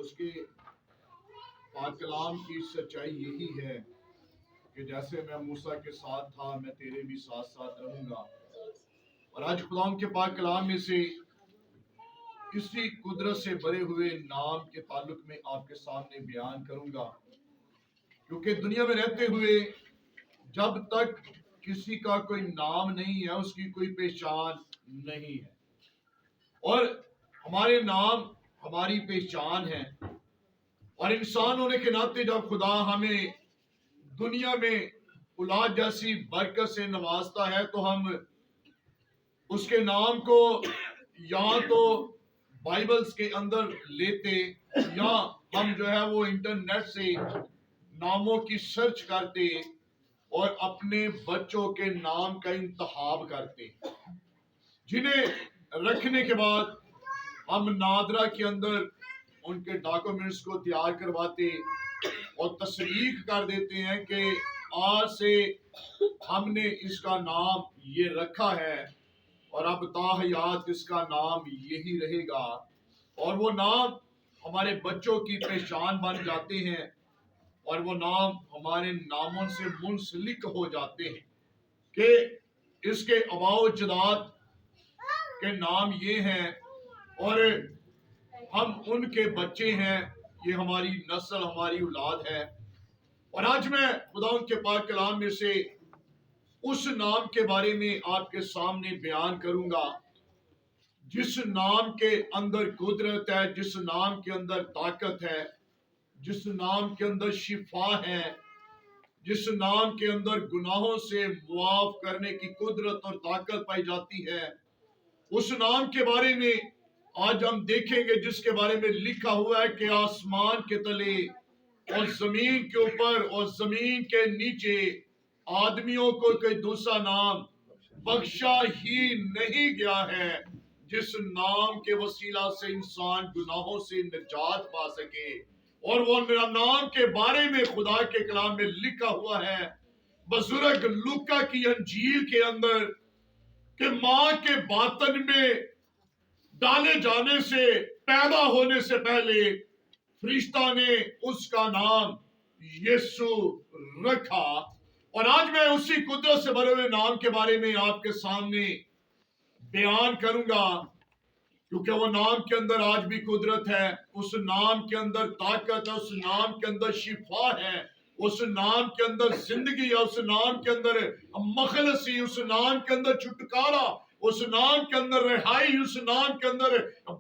اس کے پاک کلام کی سچائی یہی ہے کہ جیسے میں موسیٰ کے ساتھ تھا میں تیرے بھی ساتھ ساتھ رہوں گا. اور آج خدا کے پاک کلام میں سے اسی قدرت سے بھرے ہوئے نام کے تعلق میں آپ کے سامنے بیان کروں گا، کیونکہ دنیا میں رہتے ہوئے جب تک کسی کا کوئی نام نہیں ہے اس کی کوئی پہچان نہیں ہے، اور ہمارے نام ہماری پہچان ہے. اور انسان ہونے کے ناطے جب خدا ہمیں دنیا میں اولاد جیسی برکت سے نوازتا ہے تو ہم اس کے نام کو یا تو بائبلز کے اندر لیتے یا ہم جو ہے وہ انٹرنیٹ سے ناموں کی سرچ کرتے اور اپنے بچوں کے نام کا انتخاب کرتے، جنہیں رکھنے کے بعد ہم نادرا کے اندر ان کے ڈاکومنٹس کو تیار کرواتے اور تصریح کر دیتے ہیں کہ آج سے ہم نے اس کا نام یہ رکھا ہے اور اب تا حیات اس کا نام یہی رہے گا. اور وہ نام ہمارے بچوں کی پہچان بن جاتے ہیں اور وہ نام ہمارے ناموں سے منسلک ہو جاتے ہیں کہ اس کے آباء و اجداد کے نام یہ ہیں اور ہم ان کے بچے ہیں، یہ ہماری نسل ہماری اولاد ہے. اور آج میں خدا کے پاک کلام میں سے اس نام کے بارے میں آپ کے سامنے بیان کروں گا جس نام کے اندر قدرت ہے، جس نام کے اندر طاقت ہے، جس نام کے اندر شفا ہے، جس نام کے اندر گناہوں سے معاف کرنے کی قدرت اور طاقت پائی جاتی ہے. اس نام کے بارے میں آج ہم دیکھیں گے جس کے بارے میں لکھا ہوا ہے کہ آسمان کے تلے اور زمین کے اوپر اور زمین کے نیچے آدمیوں کو کوئی دوسرا نام بخشا ہی نہیں گیا ہے جس نام کے وسیلہ سے انسان گناہوں سے نجات پا سکے. اور وہ نام کے بارے میں خدا کے کلام میں لکھا ہوا ہے بزرگ لوکا کی انجیل کے اندر کہ ماں کے باطن میں ڈالے جانے سے پیدا ہونے سے پہلے فرشتہ نے اس کا نام یسوع رکھا. اور آج میں اسی قدرت سے بھرے ہوئے نام کے بارے میں آپ کے سامنے بیان کروں گا، کیونکہ وہ نام کے اندر آج بھی قدرت ہے، اس نام کے اندر طاقت ہے، اس نام کے اندر شفا ہے، اس نام کے اندر زندگی ہے، اس نام کے اندر مخلصی، اس نام کے اندر چھٹکارا، اس نام کے اندر رہائی، اس نام کے اندر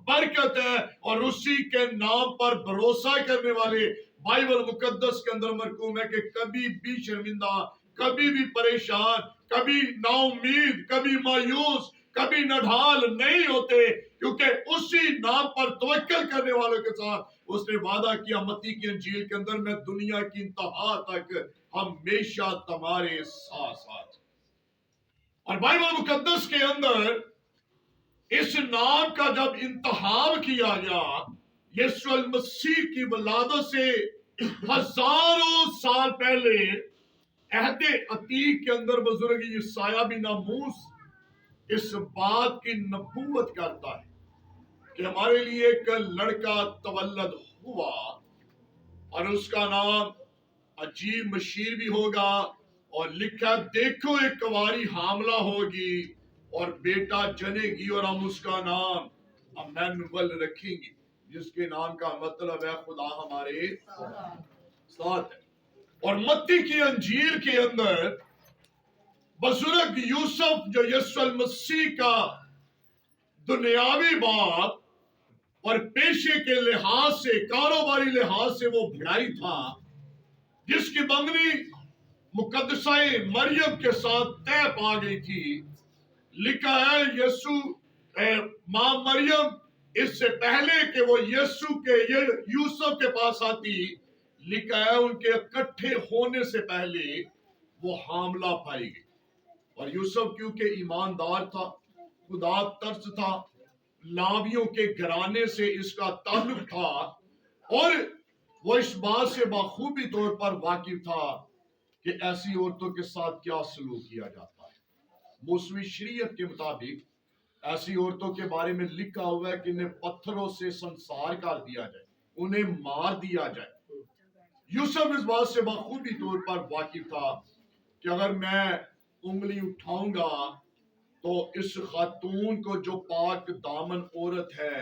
برکت ہے. اور اسی کے نام پر بھروسہ کرنے والے بائبل مقدس کے اندر مرقوم ہے کہ کبھی بھی شرمندہ، کبھی بھی پریشان، کبھی نا امید، کبھی مایوس، کبھی نڈھال نہیں ہوتے، کیونکہ اسی نام پر توکل کرنے والوں کے ساتھ اس نے وعدہ کیا متی کی انجیل کے اندر میں دنیا کی انتہا تک ہمیشہ تمہارے ساتھ ساتھ. اور بائبل مقدس کے اندر اس نام کا جب انتخاب کیا گیا یسوع المسیح کی ولادت سے ہزاروں سال پہلے عہد عتیق کے اندر بزرگ یسایہ بن آموس اس بات کی نبوت کرتا ہے کہ ہمارے لیے ایک لڑکا تولد ہوا اور اس کا نام عجیب مشیر بھی ہوگا. اور لکھا دیکھو ایک کنواری حاملہ ہوگی اور بیٹا جنے گی اور ہم اس کا نام امانویل رکھیں گے، جس کے نام کا مطلب ہے خدا ہمارے ساتھ ہے. اور متی کی انجیل کے اندر بزرگ یوسف جو یسوع المسیح کا دنیاوی باپ اور پیشے کے لحاظ سے، کاروباری لحاظ سے وہ بھائی تھا، جس کی بنگنی مقدسہ مریم کے ساتھ طے پا گئی تھی. لکھا ہے ماں مریم اس سے پہلے کہ وہ یوسف کے پاس آتی، لکھا ہے ان کے اکٹھے ہونے سے پہلے وہ حاملہ پائی گئی. اور یوسف کیونکہ ایماندار تھا، خدا ترس تھا، لاویوں کے گھرانے سے اس کا تعلق تھا، اور وہ اس بات سے بخوبی طور پر واقف تھا کہ ایسی عورتوں کے ساتھ کیا سلوک کیا جاتا ہے. موسمی شریعت کے مطابق ایسی عورتوں کے بارے میں لکھا ہوا ہے کہ انہیں پتھروں سے سنسار کر دیا جائے. انہیں مار دیا جائے۔ یوسف اس بات سے بخوبی طور پر واقف تھا کہ اگر میں انگلی اٹھاؤں گا تو اس خاتون کو جو پاک دامن عورت ہے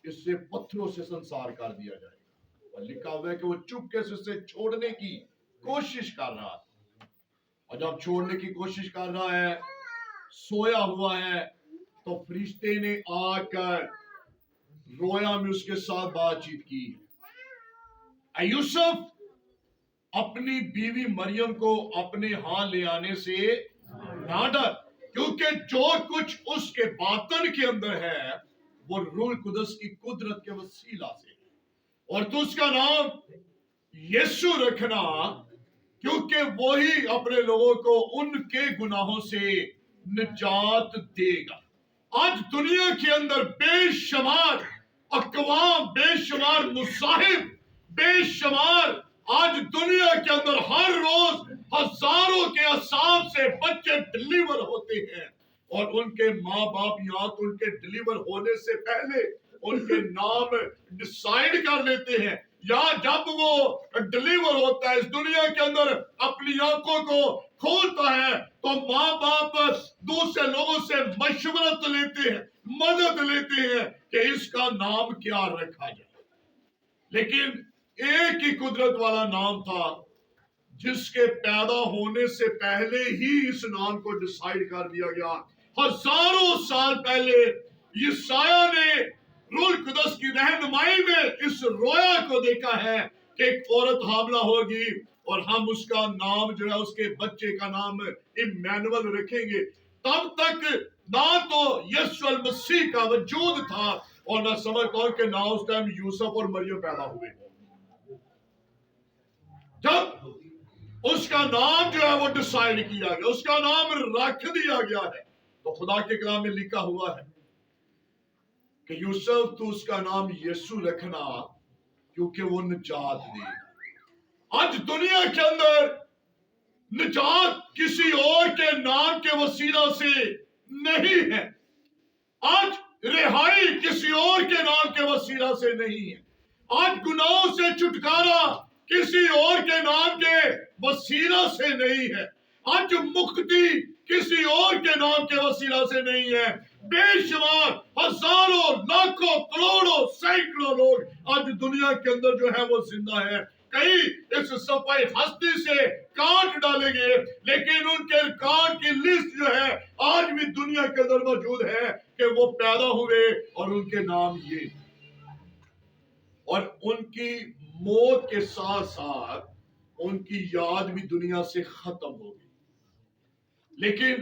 اس سے پتھروں سے سنسار کر دیا جائے گا۔ اور لکھا ہوا ہے کہ وہ چپکے سے اسے چھوڑنے کی کوشش کر رہا ہے، اور جب چھوڑنے کی کوشش کر رہا ہے، سویا ہوا ہے، تو فرشتے نے آ کر رویا میں اس کے ساتھ بات چیت کی۔ اے یوسف، اپنی بیوی مریم کو اپنے ہاں لے آنے سے نہ ڈر، کیونکہ جو کچھ اس کے باطن کے اندر ہے وہ روح القدس کی قدرت کے وسیلہ سے، اور تو اس کا نام یسوع رکھنا، کیونکہ وہی اپنے لوگوں کو ان کے گناہوں سے نجات دے گا۔ آج دنیا کے اندر بے شمار اقوام، بے شمار مذاہب، بے شمار آج دنیا کے اندر ہر روز ہزاروں کے حساب سے بچے ڈلیور ہوتے ہیں، اور ان کے ماں باپ یا تو ان کے ڈلیور ہونے سے پہلے ان کے نام ڈیسائیڈ کر لیتے ہیں، یا جب وہ ڈلیور ہوتا ہے اس دنیا کے اندر اپنی آنکھوں کو کھولتا ہے تو ماں باپ دوسرے لوگوں سے مشورت لیتے ہیں، مدد لیتے ہیں کہ اس کا نام کیا رکھا جائے۔ لیکن ایک ہی قدرت والا نام تھا جس کے پیدا ہونے سے پہلے ہی اس نام کو ڈیسائیڈ کر دیا گیا۔ ہزاروں سال پہلے یسایہ نے روح القدس کی رہنمائی میں اس رویا کو دیکھا ہے کہ ایک عورت حاملہ ہوگی اور ہم اس کا نام جو ہے اس کے بچے کا نام ایمینول رکھیں گے۔ تب تک نہ تو یسوع المسیح کا وجود تھا اور نہ سمجھتا ہوں کہ نہ اس ٹائم یوسف اور مریم پیدا ہوئے۔ جب اس کا نام جو ہے وہ ڈیسائیڈ کیا گیا، اس کا نام رکھ دیا گیا ہے، تو خدا کے کلام میں لکھا ہوا ہے کہ یوسف تو اس کا نام یسوع رکھنا کیونکہ وہ نجات دے گا۔ آج دنیا کے اندر نجات کسی اور کے نام کے وسیلہ سے نہیں ہے، آج رہائی کسی اور کے نام کے وسیلہ سے نہیں ہے، آج گناہوں سے چھٹکارا کسی اور کے نام کے وسیلہ سے نہیں ہے، آج مکتی کسی اور کے نام کے وسیلہ سے نہیں ہے۔ بے شمار ہزاروں لاکھوں کروڑوں سینکڑوں لوگ آج دنیا کے اندر جو ہے وہ زندہ ہے، کئی اس صفحہ ہستی سے کاٹ ڈالے گئے، لیکن ان کے ریکارڈ کی لسٹ جو ہے آج بھی دنیا کے اندر موجود ہے کہ وہ پیدا ہوئے اور ان کے نام یہ، اور ان کی موت کے ساتھ ساتھ ان کی یاد بھی دنیا سے ختم ہو گئی۔ لیکن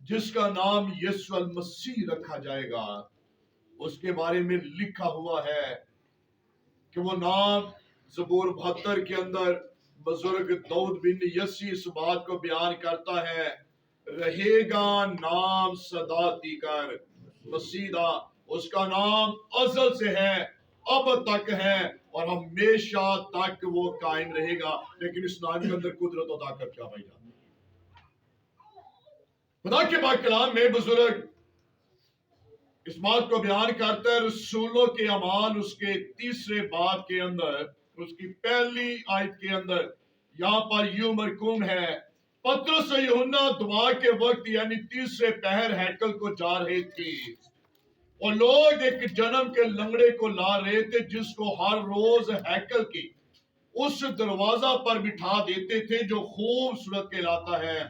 جس کا نام یسوع المسیح رکھا جائے گا اس کے بارے میں لکھا ہوا ہے کہ وہ نام زبور 72 کے اندر بزرگ داؤد بن یسی اس بات کو بیان کرتا ہے، رہے گا نام سدا تیکر مسیدہ، اس کا نام ازل سے ہے، اب تک ہے اور ہمیشہ تک وہ قائم رہے گا۔ لیکن اس نام کے اندر قدرت و طاقت کیا پائی جاتی ہے؟ خدا کے پاک کلام میں بزرگ اس بات کو بیان کرتا ہے، رسولوں کے اعمال اس کے 3 باب کے اندر اس کی پہلی آیت کے اندر یہاں پر یوں مرقوم ہے، پترس و یوحنا دعا کے وقت یعنی 3 پہر ہیکل کو جا رہے تھے اور لوگ ایک جنم کے لنگڑے کو لا رہے تھے جس کو ہر روز ہیکل کے اس دروازہ پر بٹھا دیتے تھے جو خوبصورت کہلاتا ہے،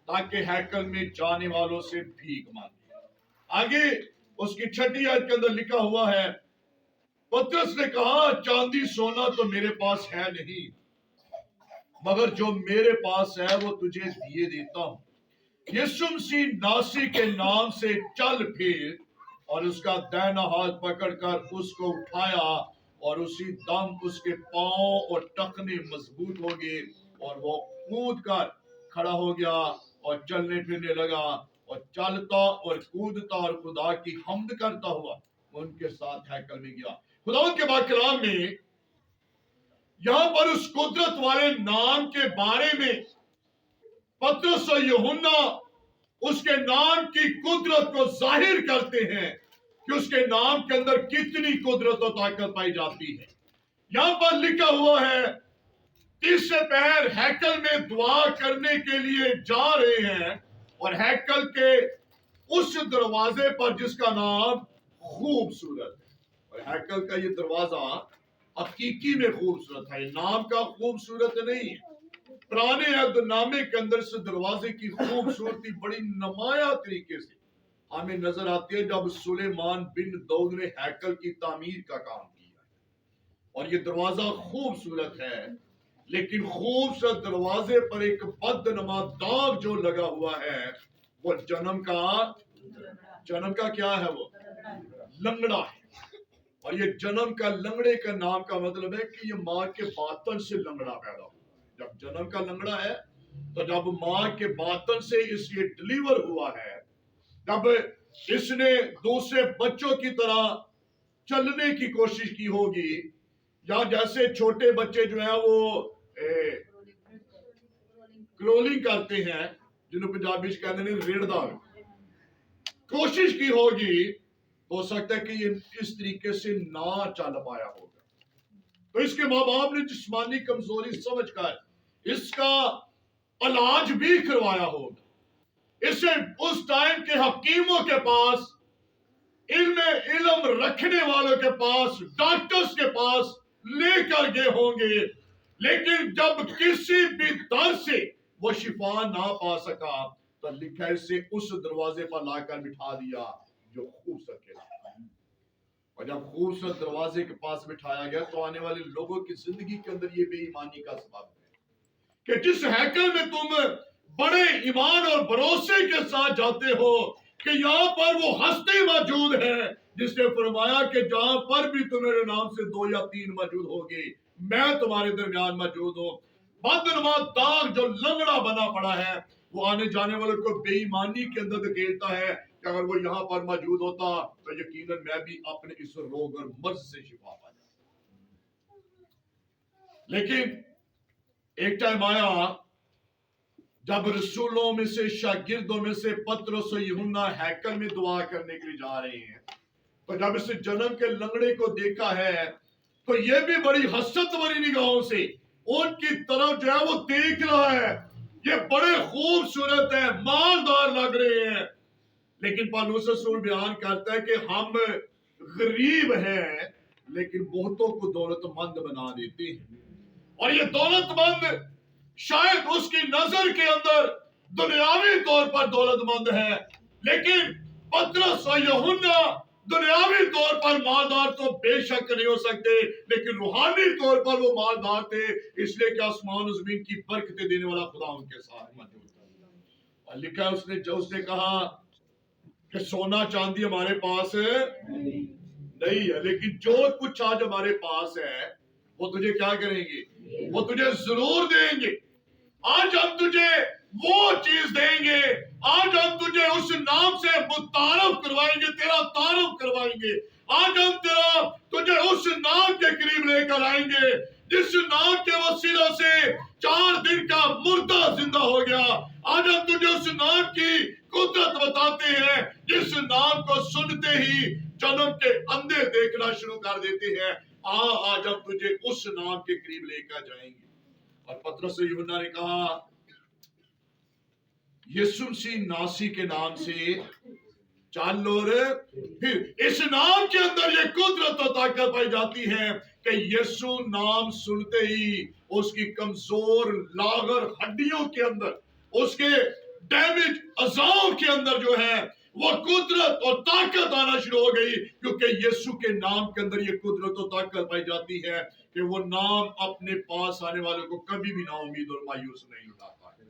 تاکہ ہیکل میں جانے والوں سے بھیک مانگے۔ آگے اس کی 6 آیت کے اندر لکھا ہوا ہے، پترس نے کہا چاندی سونا تو میرے پاس ہے نہیں، مگر جو میرے پاس ہے وہ تجھے دیے دیتا ہوں۔ یسوع مسیح ناصری کے نام سے چل پھر، اور اس کا دائنا ہاتھ پکڑ کر اس کو اٹھایا اور اسی دم اس کے پاؤں اور ٹخنے مضبوط ہو گئے اور وہ کود کر کھڑا ہو گیا اور چلنے پھرنے لگا اور چلتا اور کودتا اور خدا کی حمد کرتا ہوا ان کے ساتھ ہیکل میں گیا۔ خدا کے پاک کلام میں یہاں پر اس قدرت والے نام کے بارے میں پترس و یوحنا اس کے نام کی قدرت کو ظاہر کرتے ہیں کہ اس کے نام کے اندر کتنی قدرت و طاقت پائی جاتی ہے۔ یہاں پر لکھا ہوا ہے تیسرے پہر ہیکل میں دعا کرنے کے لیے جا رہے ہیں اور ہیکل کے اس دروازے پر جس کا نام خوبصورت ہے. اور ہیکل کا یہ دروازہ حقیقی میں خوبصورت ہے, نام کا خوبصورت نہیں ہے. پرانے عہد نامے کے اندر سے دروازے کی خوبصورتی بڑی نمایاں طریقے سے ہمیں نظر آتی ہے جب سلیمان بن داؤد نے ہیکل کی تعمیر کا کام کیا. اور یہ دروازہ خوبصورت ہے, لیکن خوبصورت دروازے پر ایک بدنما داغ جو لگا ہوا ہے وہ جنم کا کیا ہے, وہ لنگڑا ہے. اور یہ جنم کا لنگڑے کا نام کا مطلب ہے کہ یہ ماں کے باطن سے لنگڑا پیدا ہوا. جب جنم کا لنگڑا ہے تو جب ماں کے باطن سے اس یہ ڈلیور ہوا ہے, جب اس نے دوسرے بچوں کی طرح چلنے کی کوشش کی ہوگی, یا جیسے چھوٹے بچے جو ہیں وہ کرولنگ کرتے ہیں, جنہوں پنجابی سے کہتے ہیں ریڑھدا, کوشش کی ہوگی, ہو سکتا ہے کہ یہ اس طریقے سے نہ چل پایا ہوگا. تو اس کے ماں باپ نے جسمانی کمزوری سمجھ کر اس کا علاج بھی کروایا ہوگا. اسے اس ٹائم کے حکیموں کے پاس, علم رکھنے والوں کے پاس, ڈاکٹرز کے پاس لے کر گئے ہوں گے, لیکن جب کسی بھی در سے وہ شفا نہ پا سکا تو لکھا اسے اس دروازے پر لا کر بٹھا دیا جو خوبصورت کہلاتا ہے. اور جب خوبصورت دروازے کے پاس بٹھایا گیا تو آنے والے لوگوں کی زندگی کے اندر یہ بے ایمانی کا سبب ہے کہ جس ہیکل میں تم بڑے ایمان اور بھروسے کے ساتھ جاتے ہو کہ یہاں پر وہ ہستی موجود ہے جس نے فرمایا کہ جہاں پر بھی تم میرے نام سے 2 یا 3 موجود ہوگی میں تمہارے درمیان موجود ہوں. بدنما داغ جو لنگڑا بنا پڑا ہے وہ آنے جانے والوں کو بے ایمانی کے اندر دھکیلتا ہے کہ اگر وہ یہاں پر موجود ہوتا تو یقیناً میں بھی اپنے اس روگ اور مرض سے شفا پا جاتا. لیکن ایک ٹائم آیا جب رسولوں میں سے, شاگردوں میں سے پطرس و یوحنا ہیکل میں دعا کرنے کے لیے جا رہے ہیں, تو جب اس جنم کے لنگڑے کو دیکھا ہے تو یہ بھی بڑی حسرت بھری نگاہوں سے ان کی طرف جو ہے وہ دیکھ رہا ہے. یہ بڑے خوبصورت ہیں, مالدار لگ رہے ہیں, لیکن پالوس رسول بیان کرتا ہے کہ ہم غریب ہیں لیکن بہتوں کو دولت مند بنا دیتے ہیں. اور یہ دولت مند شاید اس کی نظر کے اندر دنیاوی طور پر دولت مند ہے, لیکن پطرس اور یوحنا دنیاوی طور پر مالدار تو بے شک نہیں ہو سکتے, لیکن روحانی طور پر وہ مالدار تھے, اس لیے کہ آسمان و زمین کی برکتیں دینے والا خدا ان کے ساتھ موجود تھا. اور لکھا اس نے کہا کہ سونا چاندی ہمارے پاس نہیں ہے, لیکن جو کچھ آج ہمارے پاس ہے وہ تجھے کیا کریں گے, وہ تجھے ضرور دیں گے. آج ہم تجھے وہ چیز دیں گے, آج ہم تجھے اس نام سے متعارف کروائیں گے, تیرا تعارف کروائیں گے. آج ہم تجھے اس نام کے قریب لے کر آئیں گے جس نام کے وسیلہ سے 4 دن کا مردہ زندہ ہو گیا. آج ہم تجھے اس نام کی قدرت بتاتے ہیں جس نام کو سنتے ہی جنم کے اندھے دیکھنا شروع کر دیتے ہیں. آج ہم تجھے اس نام کے قریب لے کر جائیں گے. اور پطرس و یوحنا نے کہا یسوع مسیح ناسی کے نام سے چل, اور پھر اس نام کے اندر یہ قدرت و طاقت پائی جاتی ہے کہ یسوع نام سنتے ہی اس کی کمزور لاغر ہڈیوں کے اندر, اس کے ڈیمیج اعضاؤں کے اندر جو ہے وہ قدرت اور طاقت آنا شروع ہو گئی, کیونکہ یسوع کے نام کے اندر یہ قدرت و طاقت پائی جاتی ہے کہ وہ نام اپنے پاس آنے والوں کو کبھی بھی نا امید اور مایوس نہیں اٹھاتا ہے.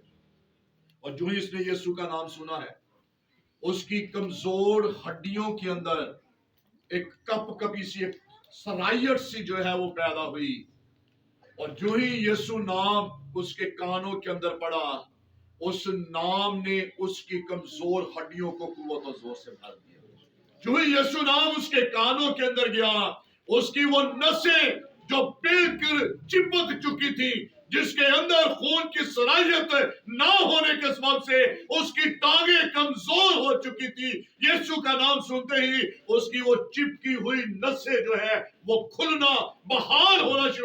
اور جو ہی اس نے یسوع کا نام سنا ہے اس کی کمزور ہڈیوں کے اندر ایک کپی سی, ایک صلاحیت سی جو ہے وہ پیدا ہوئی. اور جو ہی یسوع نام اس کے کانوں کے اندر پڑا, اس نام نے اس کی کمزور ہڈیوں کو قوت و زور سے بھر دیا. جو ہی یسوع نام اس کے کانوں کے اندر گیا, اس کی وہ نسیں جو بالکل چپک چکی تھی, جس کے اندر خون کی صلاحیت نہ ہونے کے سبب سے اس کی ٹانگیں کمزور ہو چکی تھی, یسوع کا نام سنتے ہی اس کی وہ چپکی ہوئی نسیں جو ہے وہ کھلنا, بحال ہونا شروع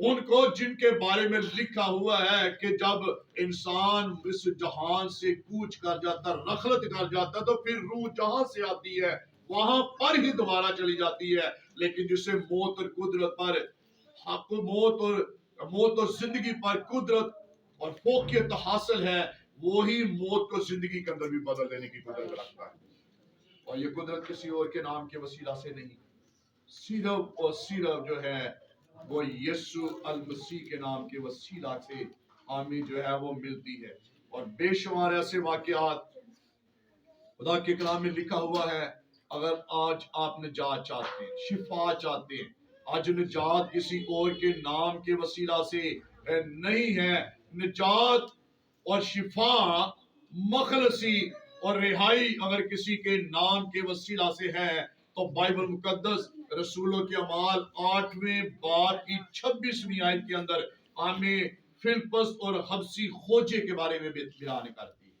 ان کو جن کے بارے میں لکھا ہوا ہے کہ جب انسان اس جہان سے کوچ کر جاتا، رخلت کر جاتا، تو پھر روح جہاں سے آتی ہے وہاں پر ہی دوبارہ چلی جاتی ہے، لیکن جسے موت اور قدرت پر حق، موت اور زندگی پر قدرت اور فوقیت حاصل ہے، وہی موت کو زندگی کے اندر بھی بدل دینے کی قدرت رکھتا ہے۔ اور یہ قدرت کسی اور کے نام کے وسیلہ سے نہیں، صرف اور صرف جو ہے وہ یسوع المسیح کے نام کے وسیلہ سے ہمیں جو ہے وہ ملتی ہے۔ اور بے شمار ایسے واقعات خدا کے کلام میں لکھا ہوا ہے، اگر آج آپ نجات چاہتے ہیں، شفا چاہتے ہیں، آج نجات کسی اور کے نام کے وسیلہ سے نہیں ہے، نجات اور شفا، مخلصی اور رہائی اگر کسی کے نام کے وسیلہ سے ہے تو بائبل مقدس رسولوں کے اعمال 8ویں باب کی 26ویں آیت کے اندر ہمیں فلپس اور حبسی خوجے کے بارے میں بیان کرتی ہے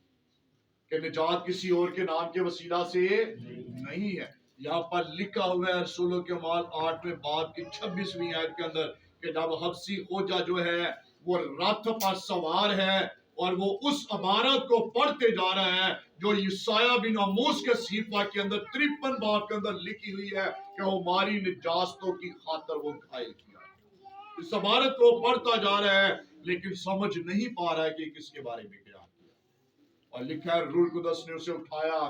کہ نجات کسی اور کے نام کے وسیلہ سے نہیں ہے۔ یہاں پر لکھا ہوا ہے رسولوں کے اعمال 8ویں باب کی 26ویں آیت کے اندر کہ جب حبسی خوجہ جو ہے وہ راتھ پر سوار ہے اور وہ اس عبارت کو پڑھتے جا رہا ہے جو یسایہ بن آموس کے صحیفہ کے اندر 53 باب کے اندر لکھی ہوئی ہے کہ ہماری نجاستوں کی خاطر وہ گھائل کیا۔ اس عبارت کو پڑھتا جا رہا ہے لیکن سمجھ نہیں پا رہا ہے کہ کس کے بارے میں کیا، اور لکھا ہے روح القدس نے اسے اٹھایا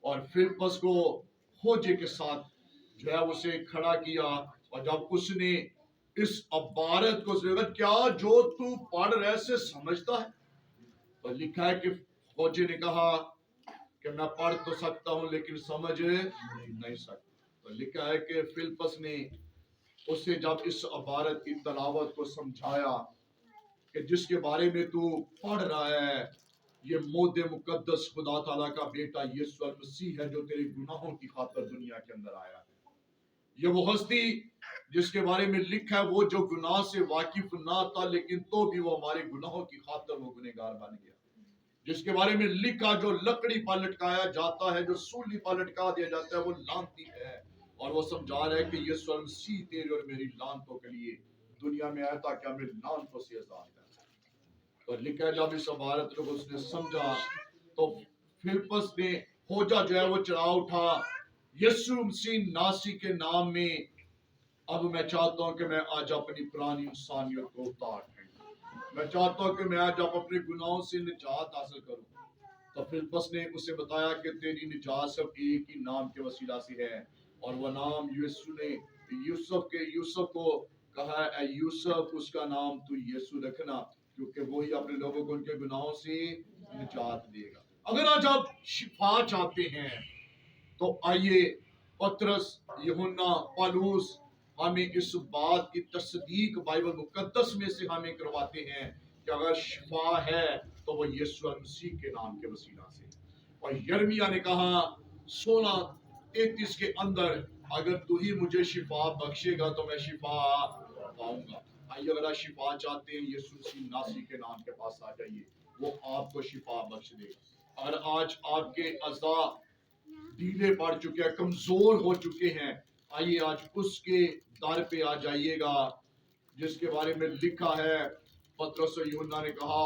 اور فلپس کو خوجے کے ساتھ جو ہے اسے کھڑا کیا، اور جب اس نے اس عبارت کو سنا، کیا جو تو پڑھ رہے سے سمجھتا ہے؟ تو لکھا ہے کہ خوجے نے کہا کہ میں پڑھ تو سکتا ہوں لیکن سمجھ نہیں سکتا۔ تو لکھا ہے کہ فلپس نے اسے جب اس عبارت کی تلاوت کو سمجھایا کہ جس کے بارے میں تو پڑھ رہا ہے یہ مود مقدس خدا تعالیٰ کا بیٹا یسوع المسیح ہے جو تیرے گناہوں کی خاطر دنیا کے اندر آیا ہے۔ یہ وہ ہستی جس کے بارے میں لکھا ہے وہ جو گناہ سے واقف نہ تھا لیکن تو بھی وہ ہمارے گناہوں کی خاطر وہ گنہگار بن گیا، جس کے بارے میں لکھا جو لکڑی پر لٹکایا جاتا ہے، جو سولی پر لٹکا دیا جاتا ہے، وہ لعنتی ہے، اور وہ سمجھا رہا ہے کہ یسوع المسیح تیرے اور میری لعنتوں کے لیے دنیا میں آیا تاکہ ہمیں لعنتوں سے آزاد کرے۔ اور لکھا ہے جب اس عبارت کو اس نے سمجھا تو فلپس نے خوجہ جو ہے وہ چڑھا اٹھا، یسوع مسیح ناصری کے نام میں اب میں چاہتا ہوں کہ میں آج اپنی پرانی انسانیت کو اتار دوں، میں چاہتا ہوں کہ میں آج اپنے گناہوں سے نجات حاصل کروں۔ تو فلپس نے اسے بتایا کہ تیری نجات صرف ایک ہی نام کے وسیلہ سے ہے، اور وہ نام یسوع نے یوسف کو کہا، اے یوسف اس کا نام تو یسوع رکھنا کیونکہ وہی اپنے لوگوں کو ان کے گناہوں سے نجات دے گا۔ اگر آج آپ شفا چاہتے ہیں تو آئیے پطرس، یوحنا، پالوس ہمیں اس بات کی تصدیق بائبل مقدس میں سے ہمیں کرواتے ہیں کہ اگر شفا ہے تو وہ یسوع المسیح کے نام کے وسیلہ سے۔ اور یرمیہ نے کہا 16:33 کے اندر اگر تو ہی مجھے شفا بخشے گا تو میں شفا پاؤں گا۔ آئیے اگر آپ شفا چاہتے ہیں یسوع مسیح ناصری کے نام کے پاس آ جائیے، وہ آپ کو شفا بخش دے گا۔ اگر آج آپ کے اعضاء ڈھیلے پڑ چکے ہیں، کمزور ہو چکے ہیں، آئیے آج اس کے در پہ آ جائیے گا جس کے بارے میں لکھا ہے، پطرس اور یوحنا نے کہا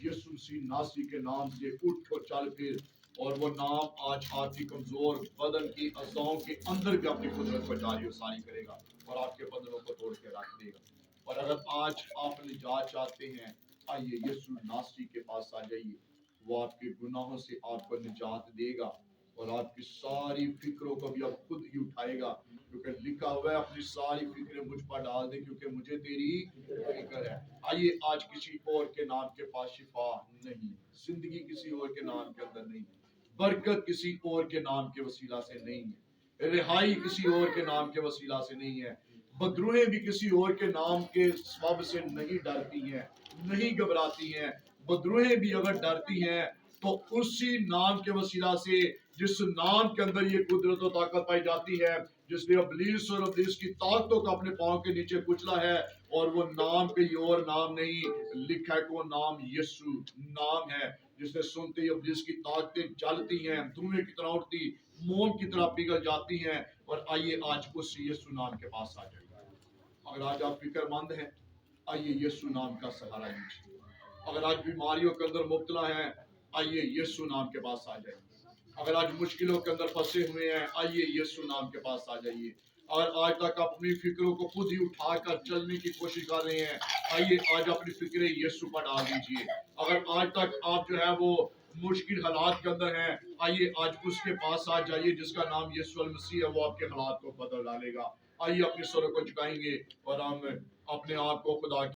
یسوع مسیح ناصری کے نام سے اٹھ اور چل پھر، اور وہ نام آج آپ کی کمزور بدن کی اعضاؤں کے اندر بھی اپنی قدرت کو جاری و ساری کرے گا اور آپ کے بدنوں کو توڑ کے رکھ دے گا۔ اور اگر آج آپ نجات چاہتے ہیں، آئیے یسوع ناصری کے پاس آ جائیے، وہ آپ کے گناہوں سے آپ کو نجات دے گا اور آپ کی ساری فکروں کو بھی اب خود ہی اٹھائے گا، کیونکہ لکھا ہوا ہے اپنی ساری فکریں مجھ پر ڈال دے کیونکہ مجھے تیری فکر ہے۔ آئیے آج کسی اور کے نام کے پاس شفا نہیں، زندگی کسی اور کے نام کے اندر نہیں، برکت کسی اور کے نام کے وسیلہ سے نہیں ہے، رہائی کسی اور کے نام کے وسیلہ سے نہیں ہے، بدروہیں بھی کسی اور کے نام کے سبب سے نہیں ڈرتی ہیں، نہیں گھبراتی ہیں۔ بدروہیں بھی اگر ڈرتی ہیں تو اسی نام کے وسیلہ سے جس نام کے اندر یہ قدرت و طاقت پائی جاتی ہے، جس نے ابلیس اور ابلیس کی طاقتوں کو اپنے پاؤں کے نیچے کچلا ہے، اور وہ نام کوئی اور نام نہیں، لکھا ہے کہ وہ نام یسوع نام ہے جس نے سنتے ہی ابلیس کی طاقتیں جلتی ہیں، دھوئیں کی طرح اٹھتی، موم کی طرح پگھل جاتی ہیں۔ اور آئیے آج اس یسوع نام کے پاس آ جائیے۔ اگر آج آپ فکر مند ہیں، آئیے یسوع نام کا سہارا لیجیے. اگر آج بیماریوں کے اندر مبتلا ہیں آئیے یسوع نام کے پاس آ جائیے. اگر آج مشکلوں کے اندر پھنسے ہوئے ہیں آئیے یسوع نام کے پاس آ جائیے. اگر آج تک اپنی فکروں کو خود ہی اٹھا کر چلنے کی کوشش کر رہے ہیں آئیے آج اپنی فکریں یسوع پر ڈال دیجیے. اگر آج تک آپ جو ہے وہ مشکل حالات کے اندر ہیں آئیے آج اس کے پاس آ جائیے جس کا نام یسوع المسیح ہے. وہ آپ کے حالات کو بدل ڈالے گا. آئیے اپنے سروں کو جھکائیں گے اور ہم اپنے آپ کو خدا